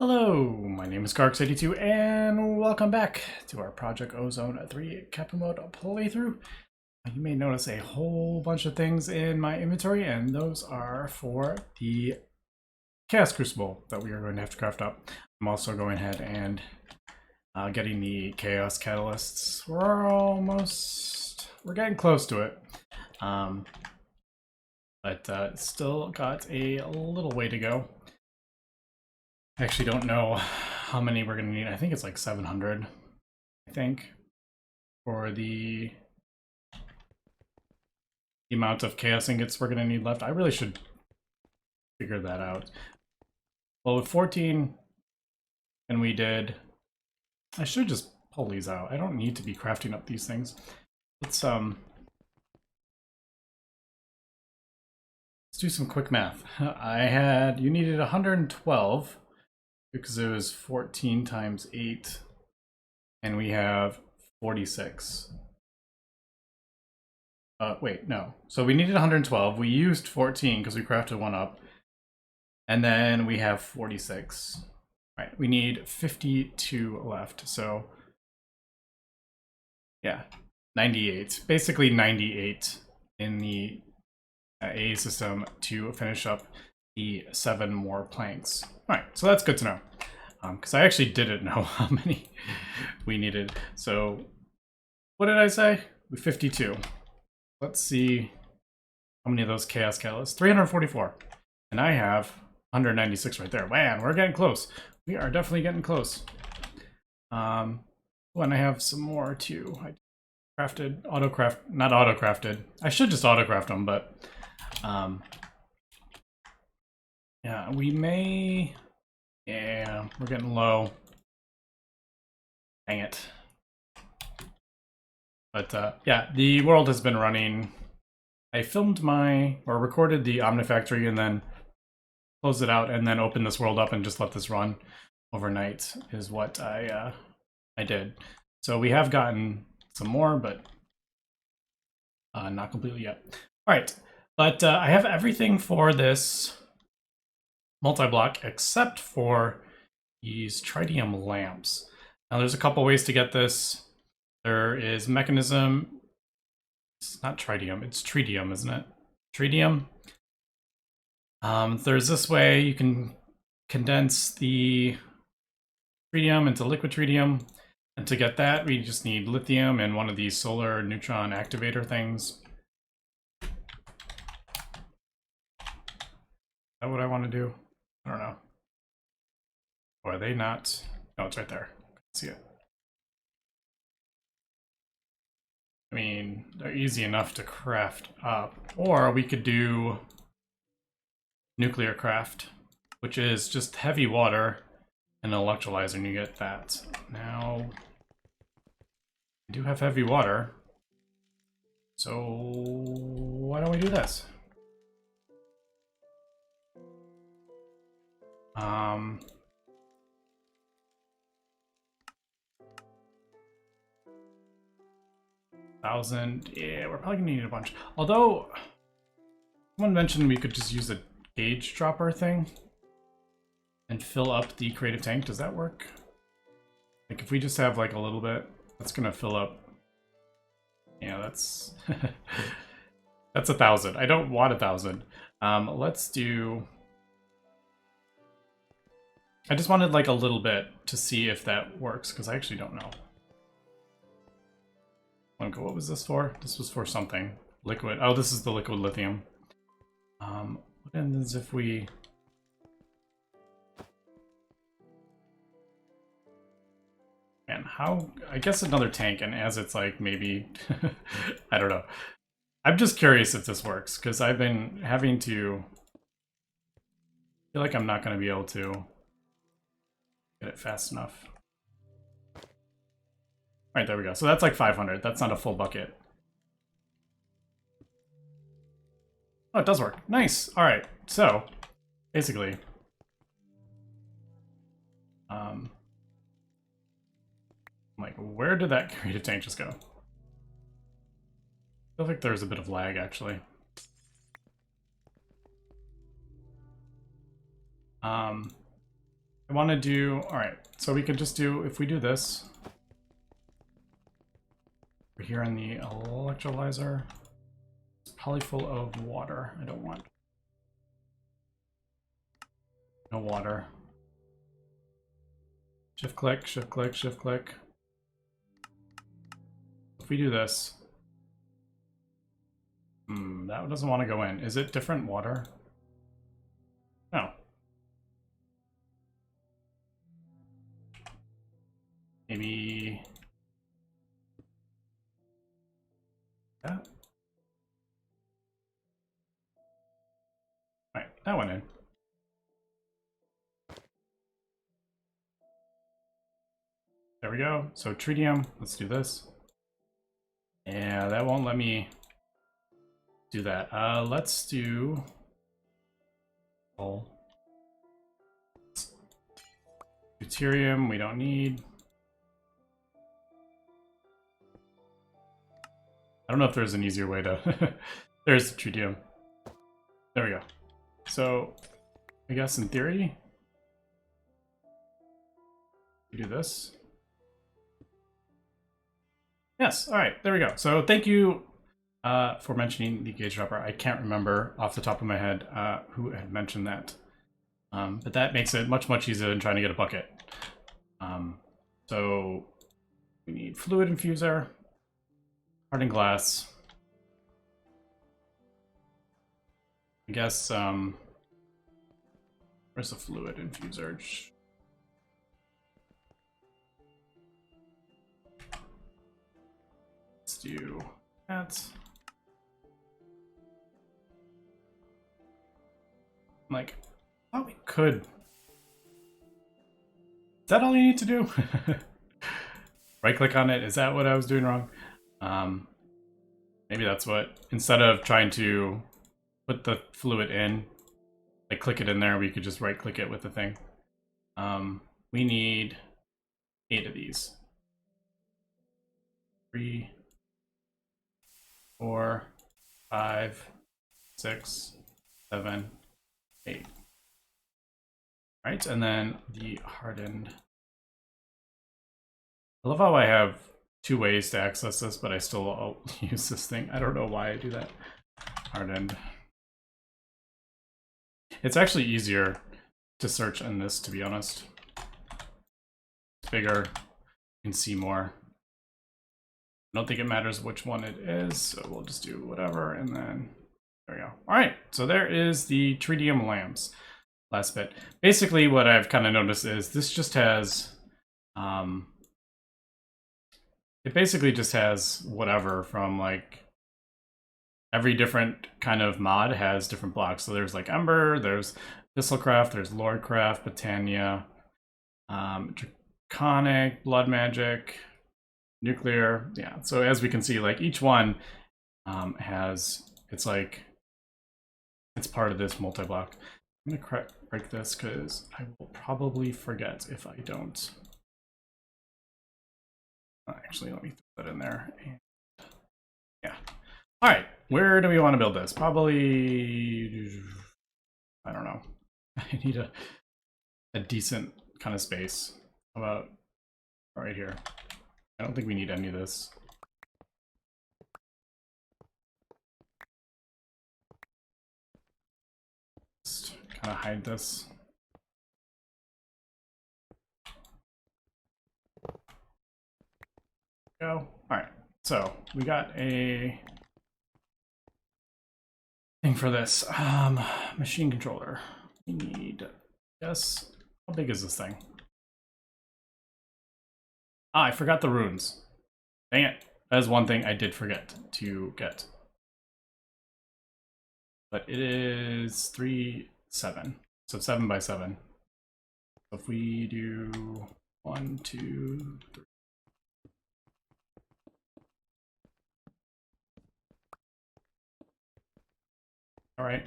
Hello, my name is Garx82 and welcome back to our Project Ozone 3 Kappa mode playthrough. You may notice a whole bunch of things in my inventory, and those are for the Chaos Crucible that we are going to have to craft up. I'm also going ahead and getting the Chaos Catalysts. We're getting close to it. But still got a little way to go. I actually don't know how many we're going to need. I think it's like 700, I think, for the amount of chaos ingots we're going to need left. I really should figure that out. Well, with 14, and we did... I should just pull these out. I don't need to be crafting up these things. Let's do some quick math. You needed 112. Because it was 14 times 8, and we have 46. Wait, no. So we needed 112. We used 14 because we crafted one up. And then we have 46. Right, we need 52 left. So, yeah, 98. Basically 98 in the A system to finish up the 7 more planks. Alright, so that's good to know. Because I actually didn't know how many we needed. So, what did I say? 52. Let's see how many of those Chaos Catalysts. 344. And I have 196 right there. Man, we're getting close. We are definitely getting close. And I have some more too. I crafted, not auto-crafted. I should just auto-craft them, but... yeah, we may... Yeah, we're getting low. Dang it. But yeah, the world has been running. I recorded the Omnifactory and then closed it out and then opened this world up and just let this run overnight is what I did. So we have gotten some more, but not completely yet. All right, but I have everything for this multi-block except for these tritium lamps. Now there's a couple ways to get this. There is mechanism. It's not tritium, it's tritium, isn't it? Tritium. There's this way you can condense the tritium into liquid tritium. And to get that, we just need lithium and one of these solar neutron activator things. Is that what I want to do? I don't know. Or are they not? No, it's right there. See it. I mean, they're easy enough to craft up. Or we could do nuclear craft, which is just heavy water and an electrolyzer, and you get that. Now, I do have heavy water. So, why don't we do this? 1,000. Yeah, we're probably gonna need a bunch. Although, someone mentioned we could just use a gauge dropper thing and fill up the creative tank. Does that work? Like, if we just have like a little bit, that's gonna fill up. Yeah, that's that's 1,000. I don't want 1,000. Let's do. I just wanted like a little bit to see if that works, because I actually don't know. What was this for? This was for something. Liquid. Oh, this is the liquid lithium. What happens if we... Man, how... I guess another tank, and as it's like maybe... I don't know. I'm just curious if this works, because I've been having to... I feel like I'm not going to be able to get it fast enough. Alright, there we go. So that's like 500. That's not a full bucket. Oh, it does work. Nice. Alright, so, basically... like, where did that creative tank just go? I feel like there's a bit of lag, actually. I want to do, all right, so we could just do, if we do this, we're here in the electrolyzer, it's probably full of water. I don't want no water. Shift click, shift click, shift click. If we do this, that doesn't want to go in. Is it different water? No. Maybe that. All right, that went in. There we go. So tritium, let's do this. Yeah, that won't let me do that. Let's do deuterium, we don't need. I don't know if there's an easier way to there's tritium. There we go. So I guess in theory we do this. Yes, all right, there we go. So thank you for mentioning the gauge dropper. I can't remember off the top of my head who had mentioned that. But that makes it much, much easier than trying to get a bucket. So we need fluid infuser, hardened glass. I guess, where's the fluid infuser? Let's do that. Like, I thought we could. Is that all you need to do? Right click on it. Is that what I was doing wrong? Maybe that's what, instead of trying to put the fluid in, like click it in there, we could just right click it with the thing. We need 8 of these. 3, 4, 5, 6, 7, 8. Right, and then the hardened. I love how I have 2 ways to access this, but I still use this thing. I don't know why I do that. Hardened. It's actually easier to search in this, to be honest. It's bigger, you can see more. I don't think it matters which one it is, so we'll just do whatever, and then there we go. All right, so there is the tritium lamps. Last bit. Basically, what I've kind of noticed is this just has, it basically just has whatever from like every different kind of mod has different blocks. So there's like Ember, there's Thistlecraft, there's Lordcraft, Botania, Draconic, Blood Magic, Nuclear. Yeah, so as we can see, like each one has, it's like, it's part of this multi-block. I'm gonna break this because I will probably forget if I don't. Actually, let me throw that in there. And yeah. All right, where do we want to build this? Probably, I don't know. I need a decent kind of space. How about right here? I don't think we need any of this. Just kind of hide this. Go. All right, so we got a thing for this. Machine controller. We need, yes, how big is this thing? Ah, I forgot the runes. Dang it. That is one thing I did forget to get. But it is 3, 7. So 7 by 7. So if we do 1, 2, 3. All right. I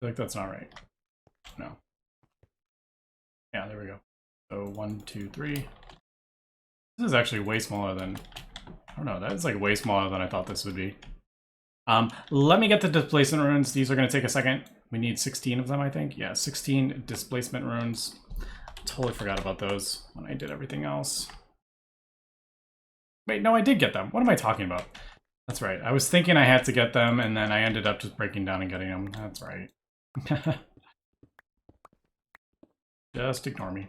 feel like that's not right. No. Yeah, there we go. So 1, 2, 3. This is actually way smaller than, I don't know, that is like way smaller than I thought this would be. Let me get the displacement runes. These are going to take a second. We need 16 of them, I think. Yeah, 16 displacement runes. totally forgot about those when I did everything else. Wait, no, I did get them. What am I talking about? That's right. I was thinking I had to get them, and then I ended up just breaking down and getting them. That's right. Just ignore me.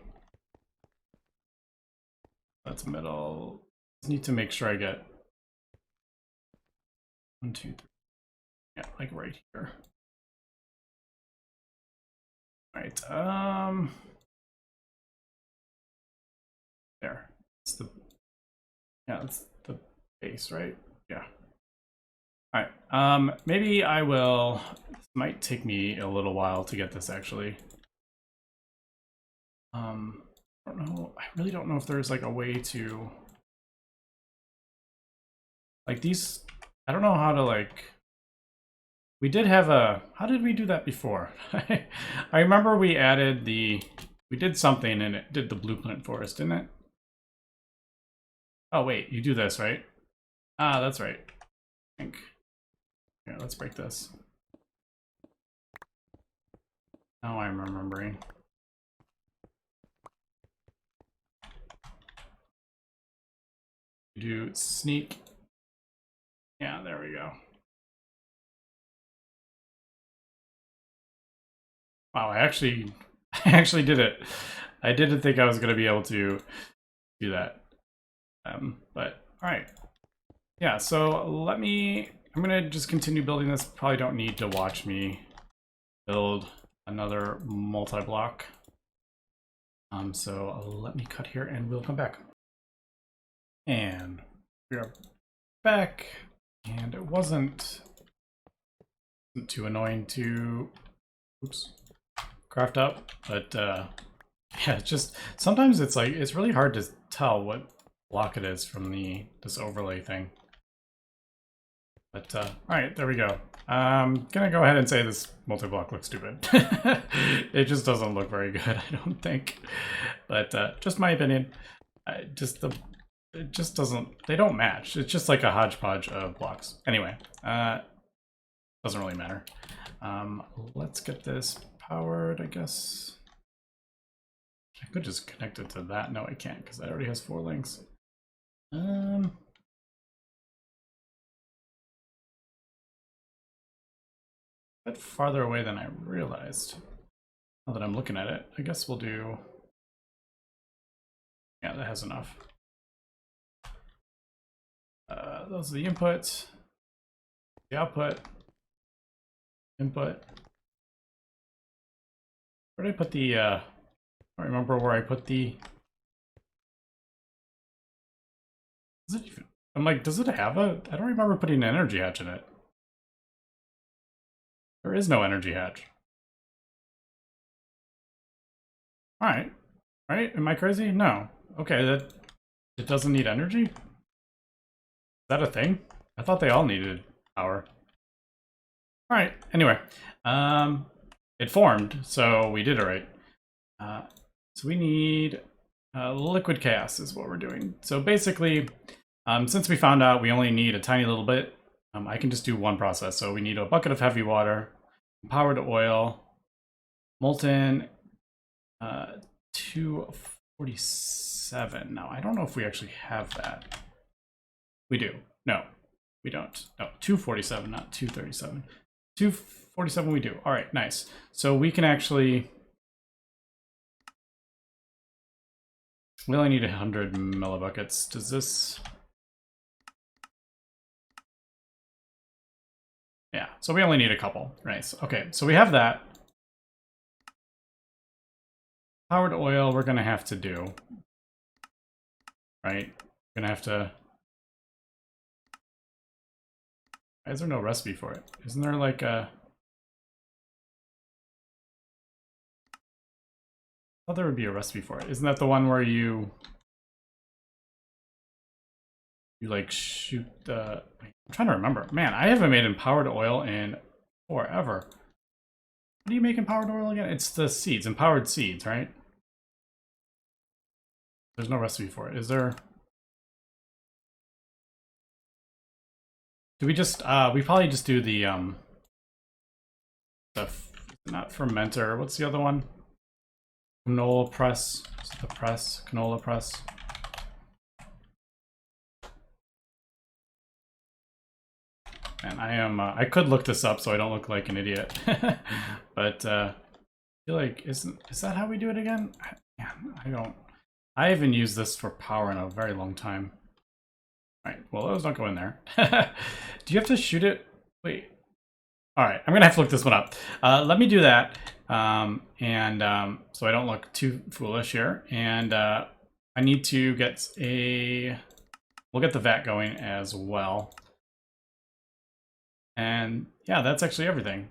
That's middle. Just need to make sure I get 1, 2, 3. Yeah, like right here. All right. There. It's the. Yeah, that's the base, right? Yeah. All right. Maybe I will. This might take me a little while to get this actually. I don't know. I really don't know if there's like a way to like these. I don't know how to like. We did have a. How did we do that before? I remember we added the. We did something and it did the blueprint for us, didn't it? Oh wait, you do this, right? Ah, that's right. I think. Yeah, let's break this. Now I'm remembering. Do sneak. Yeah, there we go. Wow, I actually did it. I didn't think I was going to be able to do that. But all right. Yeah, so I'm going to just continue building this. Probably don't need to watch me build another multi-block. So let me cut here and we'll come back. And we are back, and it wasn't too annoying to craft up, but yeah, it's just sometimes it's like it's really hard to tell what block it is from this overlay thing. But all right, there we go. I'm gonna go ahead and say this multi-block looks stupid. It just doesn't look very good, I don't think. But just my opinion. It just doesn't. They don't match. It's just like a hodgepodge of blocks. Anyway, doesn't really matter. Let's get this powered, I guess. I could just connect it to that. No, I can't because that already has 4 links. A bit farther away than I realized. Now that I'm looking at it, I guess we'll do. Yeah, that has enough. Those are the inputs, the output, input. Where did I put the, I don't remember where I put the, does it even, I'm like, does it have a, I don't remember putting an energy hatch in it. There is no energy hatch. All right, right? Am I crazy? No. Okay, that, it doesn't need energy? Is that a thing? I thought they all needed power. All right, anyway. It formed, so we did it right. So we need liquid chaos is what we're doing. So basically, since we found out we only need a tiny little bit, I can just do one process. So we need a bucket of heavy water, powered oil, molten 247. Now, I don't know if we actually have that. We do. No, we don't. No, 247, not 237. 247 we do. All right, nice. So we can actually... We only need 100 millibuckets. Does this... Yeah, so we only need a couple. Nice. Okay, so we have that. Powered oil we're going to have to do. Right? We're going to have to... Why is there no recipe for it? Isn't there like a... I thought there would be a recipe for it. Isn't that the one where you like shoot the... I'm trying to remember. Man, I haven't made empowered oil in forever. What are you making powered oil again? It's the seeds, empowered seeds, right? There's no recipe for it. Is there... Do we just, we probably just do the not fermenter, what's the other one? canola press. Is it the press? Canola press. And I am. I could look this up so I don't look like an idiot. But I feel like is that how we do it again? Yeah, I don't. I haven't used this for power in a very long time. All right. Well, those don't go in there. Do you have to shoot it? Wait. All right. I'm gonna have to look this one up. Let me do that. So I don't look too foolish here. And I need to get a. We'll get the vat going as well. And yeah, that's actually everything.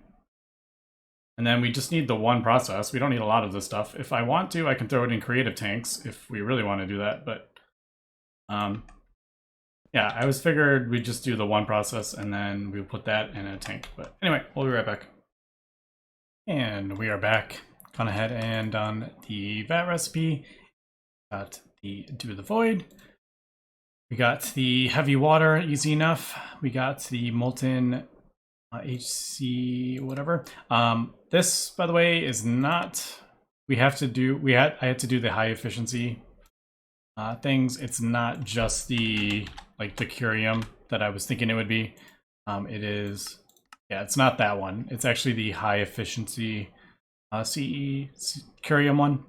And then we just need the one process. We don't need a lot of this stuff. If I want to, I can throw it in creative tanks if we really want to do that. But yeah, I was figured we'd just do the one process and then we'll put that in a tank. But anyway, we'll be right back. And we are back. Gone ahead and done the vat recipe. Got the do the void. We got the heavy water, easy enough. We got the molten HC whatever. This, by the way, is not. I had to do the high efficiency things. It's not just the the curium that I was thinking it would be. It is, yeah, it's not that one. It's actually the high efficiency CE curium one.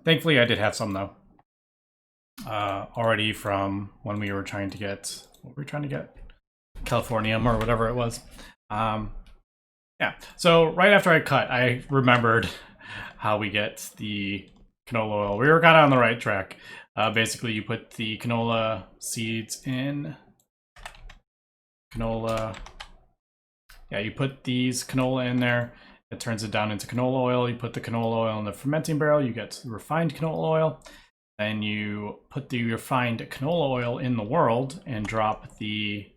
Thankfully, I did have some though. Already from when we were trying to get, what were we trying to get? Californium or whatever it was. Yeah, so right after I cut, I remembered how we get the canola oil. We were kind of on the right track. Basically, you put the canola seeds in canola. Yeah, you put these canola in there. It turns it down into canola oil. You put the canola oil in the fermenting barrel. You get refined canola oil. Then you put the refined canola oil in the world and drop the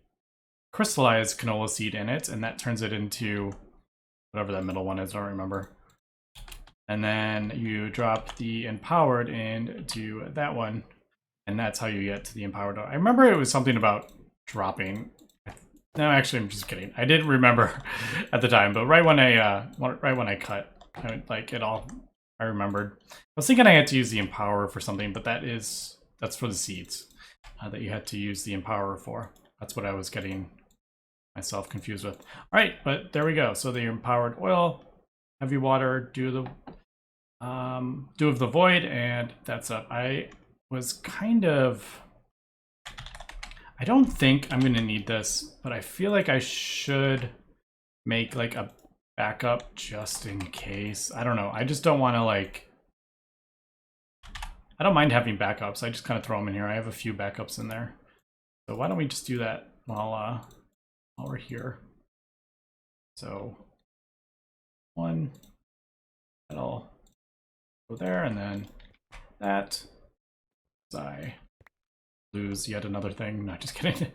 crystallized canola seed in it, and that turns it into whatever that middle one is, I don't remember. And then you drop the empowered into that one, and that's how you get to the empowered. I remember it was something about dropping. No, actually, I'm just kidding. I didn't remember at the time, but right when I cut, I remembered. I was thinking I had to use the empower for something, but that's for the seeds that you had to use the empower for. That's what I was getting myself confused with. All right, but there we go. So the empowered oil, heavy water, do of the void, and that's up. I was kind of. I don't think I'm gonna need this, but I feel like I should make like a backup just in case. I don't know. I just don't want to I don't mind having backups. I just kind of throw them in here. I have a few backups in there. So why don't we just do that while we're here. So one, that'll go there, and then that. I lose yet another thing. Not just kidding.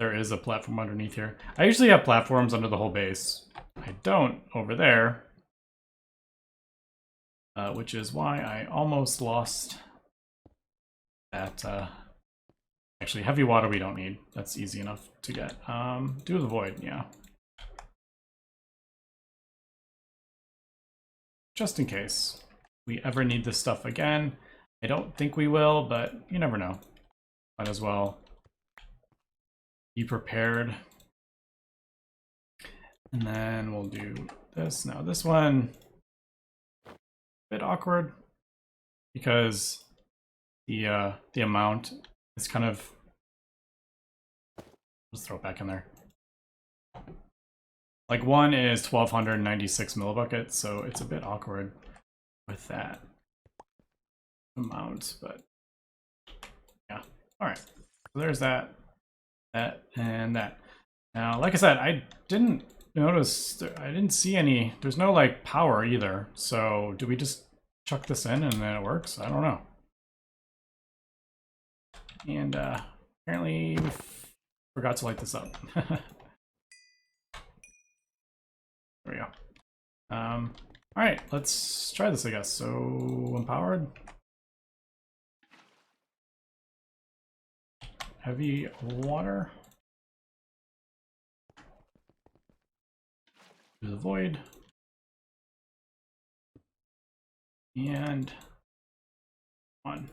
There is a platform underneath here. I usually have platforms under the whole base. I don't over there. Which is why I almost lost that. Actually, heavy water we don't need. That's easy enough to get. Do the void, yeah. Just in case we ever need this stuff again. I don't think we will, but you never know. Might as well be prepared. And then we'll do this. Now this one, a bit awkward because the amount is kind of, let's throw it back in there. Like one is 1296 millibuckets, so it's a bit awkward with that amount, but yeah. All right, so there's that, and that. Now, like I said, I didn't notice, I didn't see any, there's no like power either. So do we just chuck this in and then it works? I don't know. And apparently we forgot to light this up. There we go. All right, let's try this, I guess. So empowered. Heavy water. Do the void. and 1.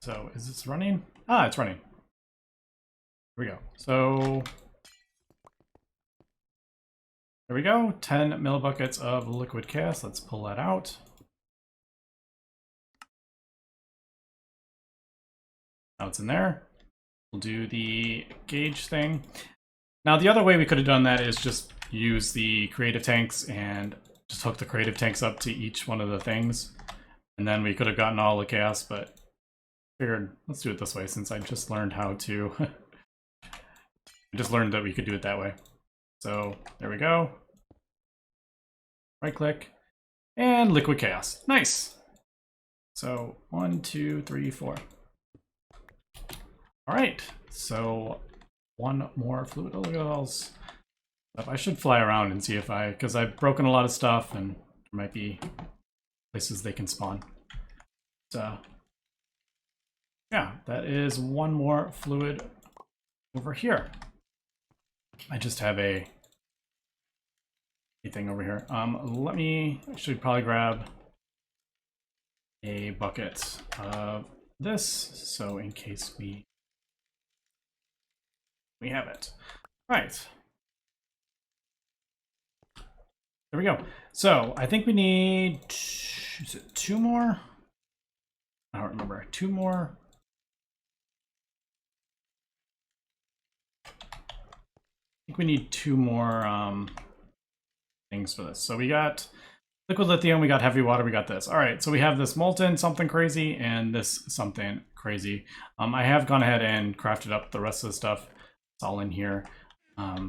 So is this running? Ah, it's running. Here we go. So there we go. 10 millibuckets of liquid gas. Let's pull that out. Now it's in there. We'll do the gauge thing. Now the other way we could have done that is just use the creative tanks and just hook the creative tanks up to each one of the things. And then we could have gotten all the gas, but figured let's do it this way since I just learned how to. I just learned that we could do it that way. So there we go. Right click and liquid chaos. Nice. So 1, 2, 3, 4. All right. So one more fluid. Oh, look at all this stuff. I should fly around and see if because I've broken a lot of stuff and there might be places they can spawn. So yeah, that is one more fluid over here. I just have a thing over here. I should probably grab a bucket of this, so in case we have it. Right. There we go. So I think we need, is it 2 more? I don't remember. 2 more. I think we need 2 more things for this. So we got liquid lithium, we got heavy water, we got this. All right, so we have this molten something crazy and this something crazy. I have gone ahead and crafted up the rest of the stuff. It's all in here. All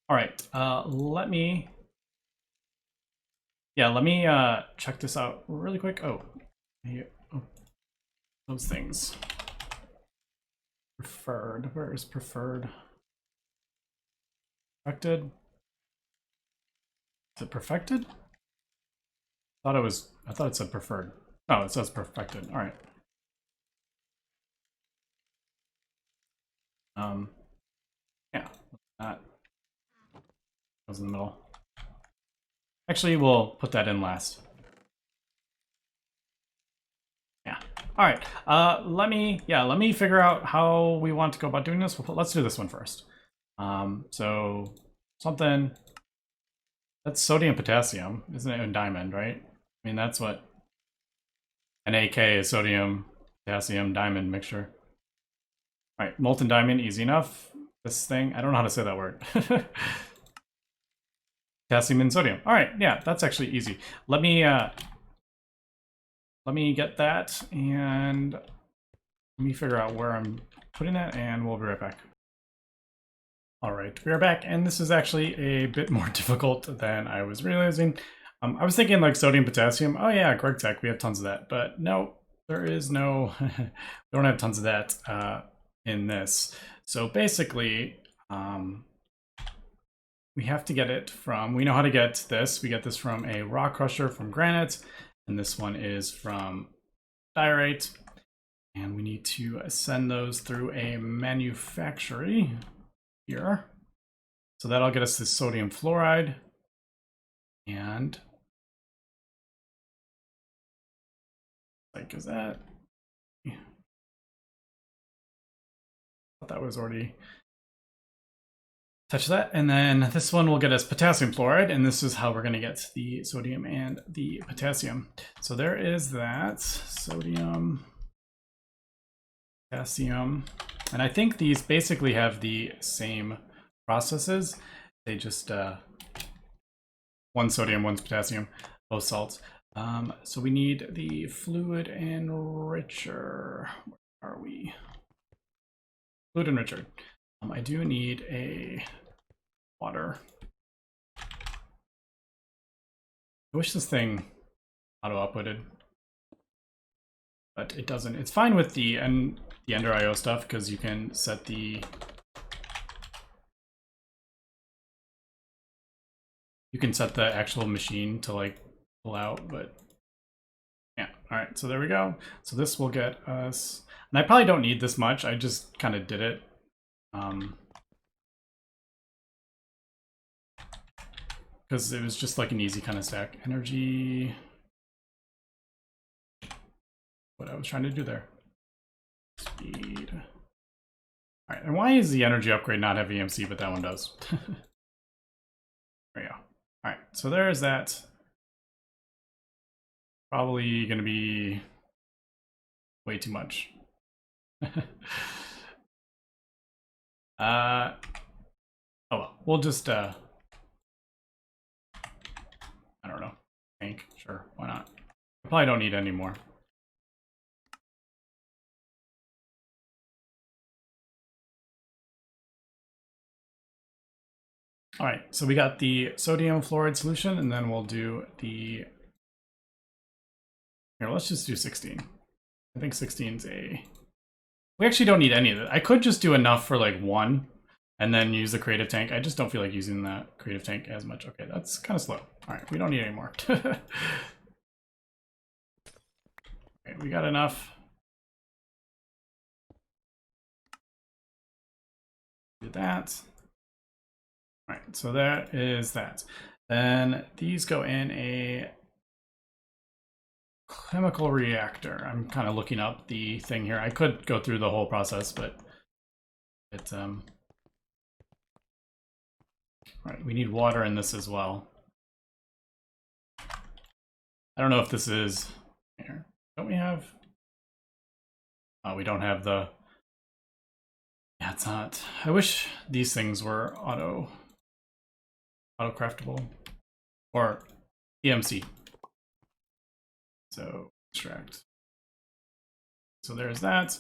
right, let me check this out really quick. Oh, those things. Preferred, where is preferred? Perfected? Is it perfected? I thought it said preferred. Oh, it says perfected. All right. Yeah, that goes in the middle. Actually, we'll put that in last. Yeah. All right. Let me figure out how we want to go about doing this. Let's do this one first. So something that's sodium potassium, isn't it? And diamond, right? I mean, that's what an AK is: sodium, potassium, diamond mixture. All right, molten diamond, easy enough. This thing, I don't know how to say that word. Potassium and sodium. All right, yeah, that's actually easy. Let me get that and let me figure out where I'm putting it, and we'll be right back. All right, we are back, and this is actually a bit more difficult than I was realizing. I was thinking like sodium, potassium. Oh yeah, Greg Tech, we have tons of that, but no, there is no. We don't have tons of that in this. So basically, we have to get it from. We know how to get this. We get this from a rock crusher from granite, and this one is from diorite. And we need to send those through a manufactory here. So that'll get us this sodium fluoride. And like, is that? I thought that was already touch that. And then this one will get us potassium fluoride, and this is how we're going to get the sodium and the potassium. So there is that sodium, potassium, and I think these basically have the same processes. They just one sodium, one's potassium, both salts. So we need the fluid enricher. Where are we? Fluid enricher. I do need a water. I wish this thing auto-outputted, but it doesn't. It's fine with the Ender IO stuff because you can set the actual machine to like pull out, but yeah. All right, so there we go. So this will get us, and I probably don't need this much. I just kind of did it. because it was just like an easy kind of stack. Energy. What I was trying to do there. Speed. All right, and why is the energy upgrade not have EMC, but that one does? There we go. All right, so there's that. Probably going to be way too much. Oh well, we'll just I don't know. Tank, sure, why not? I probably don't need any more. All right, so we got the sodium fluoride solution, and then we'll do the. Here, let's just do 16. I think 16's a. We actually don't need any of it. I could just do enough for like one, and then use the creative tank. I just don't feel like using that creative tank as much. Okay, that's kind of slow. All right, we don't need any more. Okay, we got enough. Do that. All right, so that is that. Then these go in a chemical reactor. I'm kind of looking up the thing here. I could go through the whole process, but it's all right, we need water in this as well. I don't know if this is here. Don't we have? Oh, we don't have the. Yeah, it's not. I wish these things were auto craftable or EMC. So extract. So there's that,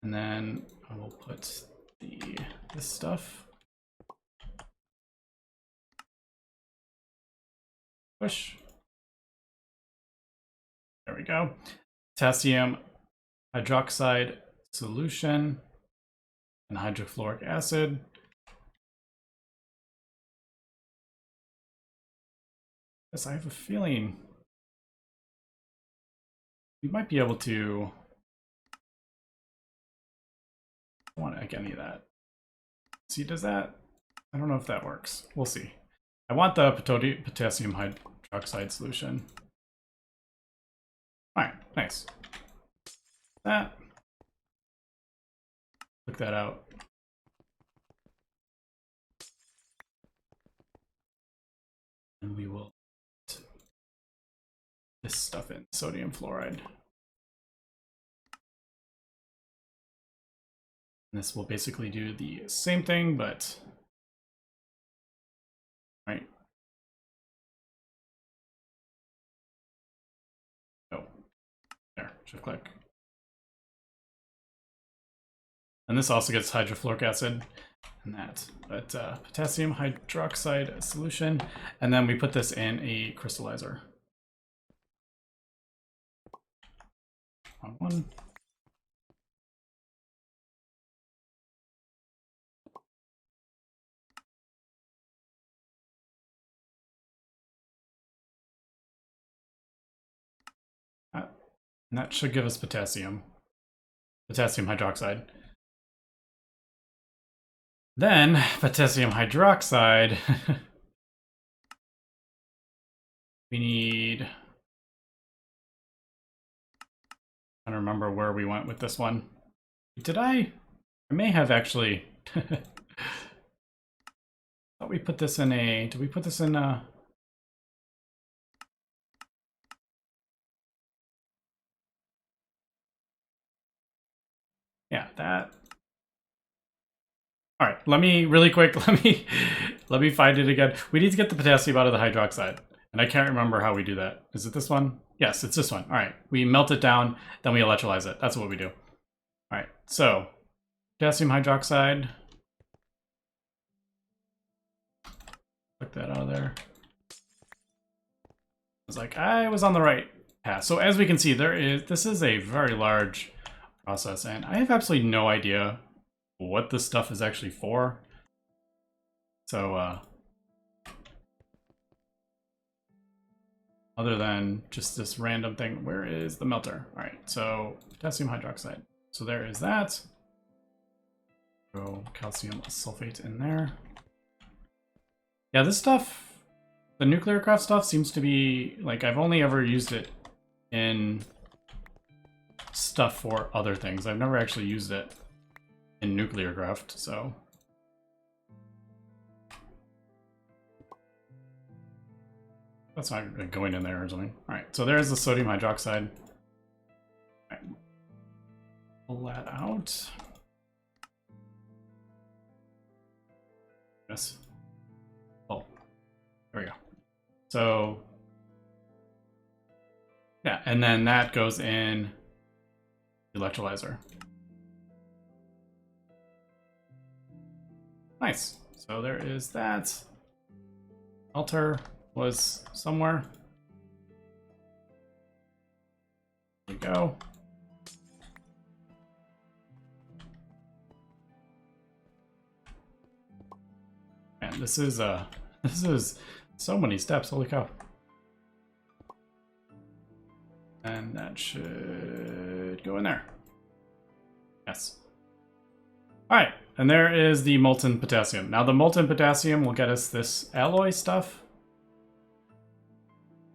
and then I will put this stuff. Push. There we go. Potassium hydroxide solution and hydrofluoric acid. Yes, I have a feeling we might be able to. I don't want to get any of that. See, does that? I don't know if that works. We'll see. I want the potassium hydroxide solution. All right, nice. That. Look that out. And we will put this stuff in, sodium fluoride. And this will basically do the same thing, but right. Oh, there, shift click. And this also gets hydrofluoric acid and that, but potassium hydroxide solution. And then we put this in a crystallizer. One. And that should give us potassium hydroxide. Then potassium hydroxide, we need, I don't remember where we went with this one. Did I may have actually, thought we put this in a, did we put this in a, yeah, that. All right, let me really quick, let me find it again. We need to get the potassium out of the hydroxide, and I can't remember how we do that. Is it this one? Yes, it's this one. All right, we melt it down, then we electrolyze it. That's what we do. All right, so potassium hydroxide. Click that out of there. It's like I was on the right path. So as we can see, this is a very large process, and I have absolutely no idea what this stuff is actually for. So other than just this random thing, where is the melter? All right, so potassium hydroxide. So there is that. Throw calcium sulfate in there. Yeah, this stuff the nuclear craft stuff seems to be, like, I've only ever used it in stuff for other things. I've never actually used it in nuclear craft, so. That's not going in there or something. Alright, so there's the sodium hydroxide. All right. Pull that out. Yes. Oh, there we go. So, yeah, and then that goes in the electrolyzer. Nice. So there is that. Altar was somewhere. There we go. Man, this is so many steps, holy cow. And that should go in there. Yes. Alright, and there is the molten potassium. Now the molten potassium will get us this alloy stuff,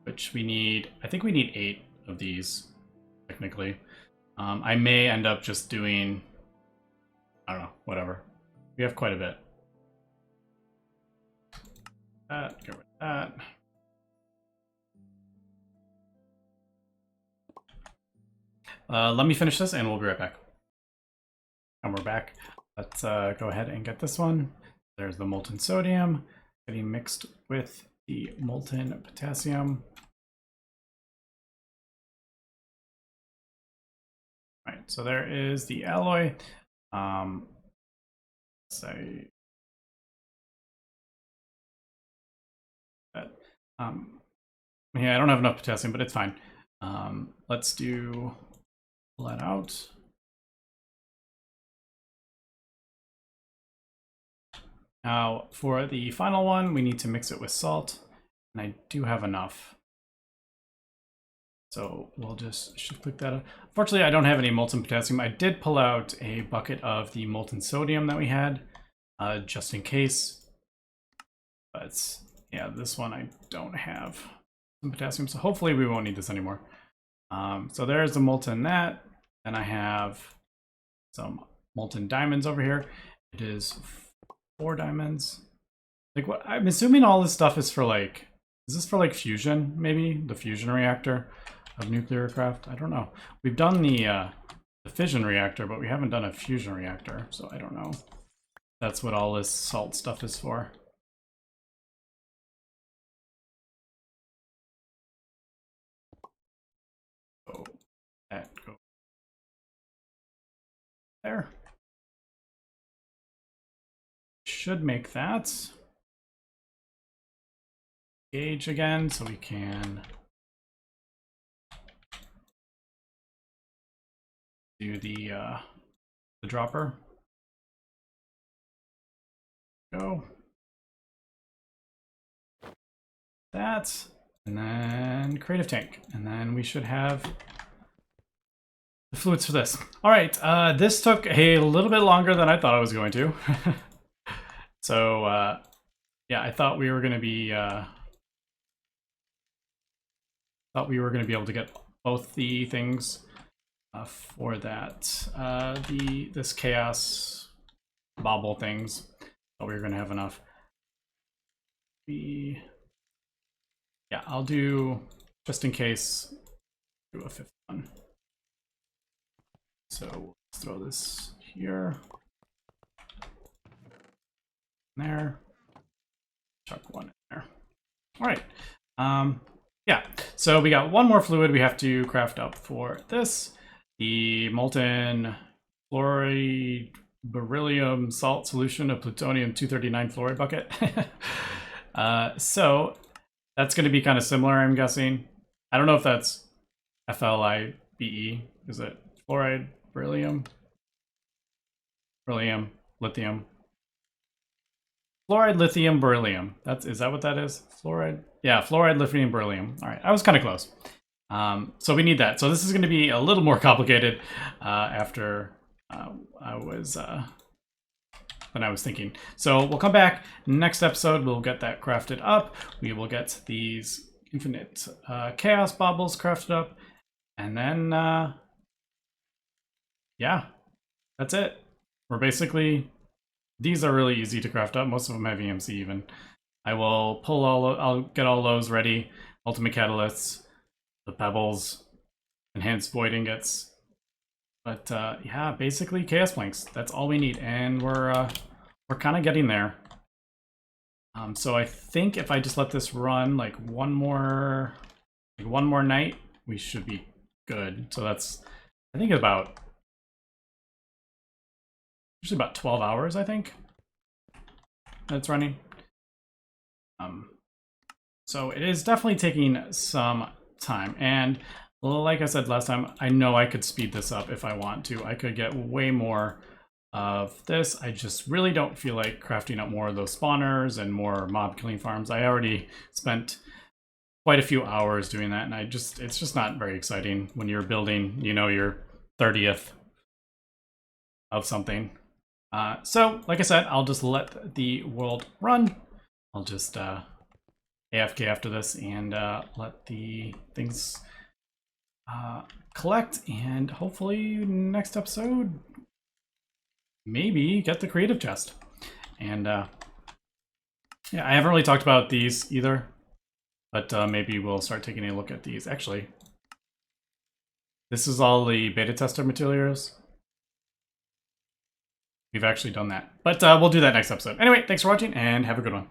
which we need, I think we need 8 of these, technically. I may end up just doing, I don't know, whatever. We have quite a bit. That, get rid of that. Let me finish this and we'll be right back. And we're back. Let's go ahead and get this one. There's the molten sodium getting mixed with the molten potassium. All right, so there is the alloy. Say that. Yeah, I don't have enough potassium, but it's fine. Let's do pull that out. Now, for the final one, we need to mix it with salt, and I do have enough. So we'll just shift click that up. Unfortunately, I don't have any molten potassium. I did pull out a bucket of the molten sodium that we had, just in case. But yeah, this one I don't have some potassium, so hopefully we won't need this anymore. So there's the molten that. Then I have some molten diamonds over here. It is 4 diamonds. Like, what I'm assuming all this stuff is for, like, is this for like fusion, maybe? The fusion reactor of nuclear craft? I don't know. We've done the fission reactor, but we haven't done a fusion reactor, so I don't know. That's what all this salt stuff is for. So that goes there. Should make that gauge again, so we can do the dropper. Go. That, and then creative tank, and then we should have the fluids for this. All right, this took a little bit longer than I thought I was going to. So yeah, I thought we were going to be able to get both the things for that. This chaos bobble things. Thought we were going to have enough. Yeah, I'll do, just in case, do a 5th one. So let's throw this here. There. Chuck one in there. All right. Yeah, so we got one more fluid we have to craft up for this. The molten fluoride beryllium salt solution of plutonium 239 fluoride bucket. So that's going to be kind of similar, I'm guessing. I don't know if that's FLIBE. Is it fluoride, beryllium, lithium? Fluoride, lithium, beryllium. Is that what that is? Fluoride? Yeah, fluoride, lithium, beryllium. All right, I was kind of close. So we need that. So this is going to be a little more complicated after I was than I was thinking. So we'll come back next episode. We'll get that crafted up. We will get these infinite chaos baubles crafted up. And then, yeah, that's it. We're basically, these are really easy to craft up. Most of them have EMC even. I'll get all those ready. Ultimate catalysts, the pebbles, enhanced void ingots. But yeah, basically chaos planks. That's all we need, and we're kind of getting there. So I think if I just let this run like one more night, we should be good. So that's, I think, usually about 12 hours. I think that's running. So it is definitely taking some time, and like I said last time, I know I could speed this up if I want to. I could get way more of this. I just really don't feel like crafting up more of those spawners and more mob killing farms. I already spent quite a few hours doing that, and it's just not very exciting when you're building, you know, your 30th of something. So like I said, I'll just let the world run. I'll just AFK after this and let the things collect, and hopefully next episode maybe get the creative chest. And yeah, I haven't really talked about these either, but maybe we'll start taking a look at these. Actually, this is all the beta tester materials. We've actually done that, but we'll do that next episode. Anyway, thanks for watching and have a good one.